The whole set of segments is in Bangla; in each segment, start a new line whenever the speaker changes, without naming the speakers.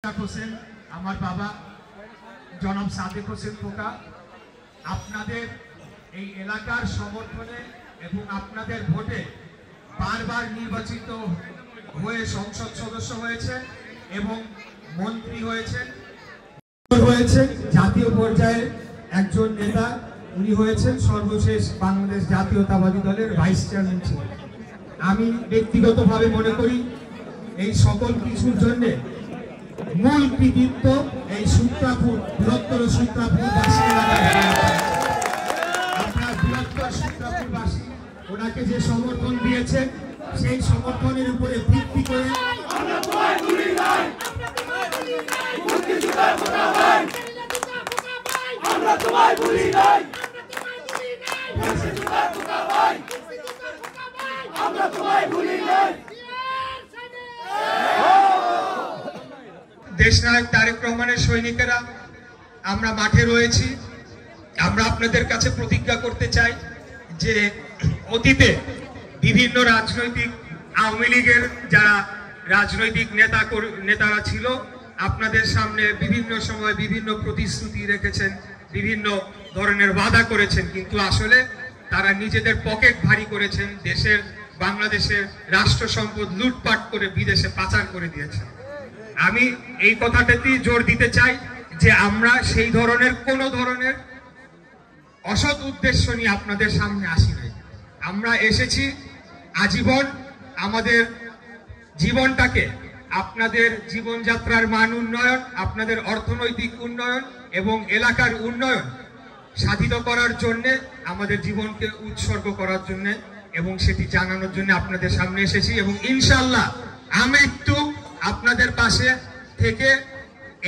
হোসেন আমার বাবা জনাব সাদেক হোসেন খোকা আপনাদের এই এলাকার সমর্থনে এবং আপনাদের ভোটে বারবার নির্বাচিত হয়ে সংসদ সদস্য হয়েছেন এবং মন্ত্রী হয়েছেন জাতীয় পর্যায়ে একজন নেতা উনি হয়েছেন সর্বশেষ বাংলাদেশ জাতীয়তাবাদী দলের ভাইস চেয়ারম্যান ছিলেন। আমি ব্যক্তিগতভাবে মনে করি এই সকল কিছুর জন্য মূল কৃতিত্ব এই সূত্রাপুর বৃহত্তর সূত্রাপুরবাসী আপনার বৃহত্তর সূত্রাপুরবাসী ওনাকে যে সমর্থন দিয়েছেন সেই সমর্থনের উপরে ভিত্তি করে দেশনায়ক তারেক রহমানের সৈনিকেরা আমরা মাঠে রয়েছি। আমরা আপনাদের কাছে প্রতিজ্ঞা করতে চাই যে অতীতে বিভিন্ন রাজনৈতিক আওয়ামী লীগের যারা রাজনৈতিক নেতারা ছিল আপনাদের সামনে বিভিন্ন সময় বিভিন্ন প্রতিশ্রুতি রেখেছেন, বিভিন্ন ধরনের ওয়াদা করেছেন, কিন্তু আসলে তারা নিজেদের পকেট ভারী করেছেন, দেশের বাংলাদেশের রাষ্ট্র সম্পদ লুটপাট করে বিদেশে পাচার করে দিয়েছেন। আমি এই কথাটাতেই জোর দিতে চাই যে আমরা সেই ধরনের কোন ধরনের অসৎ উদ্দেশ্য নিয়ে আপনাদের সামনে আসি নাই। আমরা এসেছি আজীবন আমাদের জীবনটাকে আপনাদের জীবনযাত্রার মান উন্নয়ন, আপনাদের অর্থনৈতিক উন্নয়ন এবং এলাকার উন্নয়ন সাধিত করার জন্য, আমাদের জীবনকে উৎসর্গ করার জন্য এবং সেটি জানানোর জন্য আপনাদের সামনে এসেছি। এবং ইনশাআল্লাহ আমি একটু আপনাদের পাশে থেকে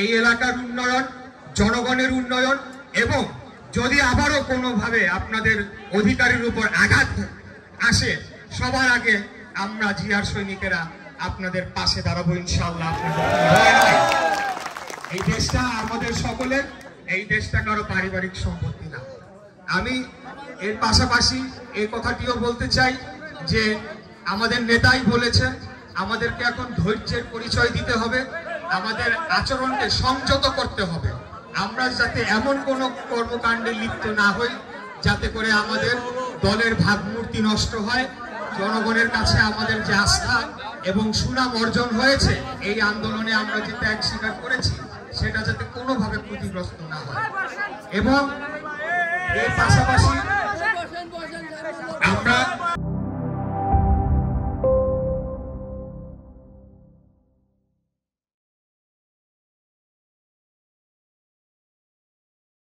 এই এলাকার উন্নয়ন, জনগণের উন্নয়ন এবং যদি আবারও কোনোভাবে আপনাদের অধিকারের উপর আঘাত আসে সবার আগে আমরা জিয়ার সৈনিকেরা আপনাদের পাশে দাঁড়াবো ইনশাআল্লাহ। এই দেশটা আমাদের সকলের, এই দেশটা কারো পারিবারিক সম্পত্তি না। আমি এর পাশাপাশি এই কথাটিও বলতে চাই যে আমাদের নেতাই বলেছেন আমাদেরকে এখন ধৈর্যের পরিচয় দিতে হবে, আমাদের আচরণকে সংযত করতে হবে। আমরা যাতে এমন কোনো কর্মকাণ্ডে লিপ্ত না হই যাতে করে আমাদের দলের ভাবমূর্তি নষ্ট হয়, জনগণের কাছে আমাদের যে আস্থা এবং সুনাম অর্জন হয়েছে, এই আন্দোলনে আমরা যে ত্যাগ স্বীকার করেছি সেটা যাতে কোনোভাবে ক্ষতিগ্রস্ত না হয়। এবং এর পাশাপাশি আমরা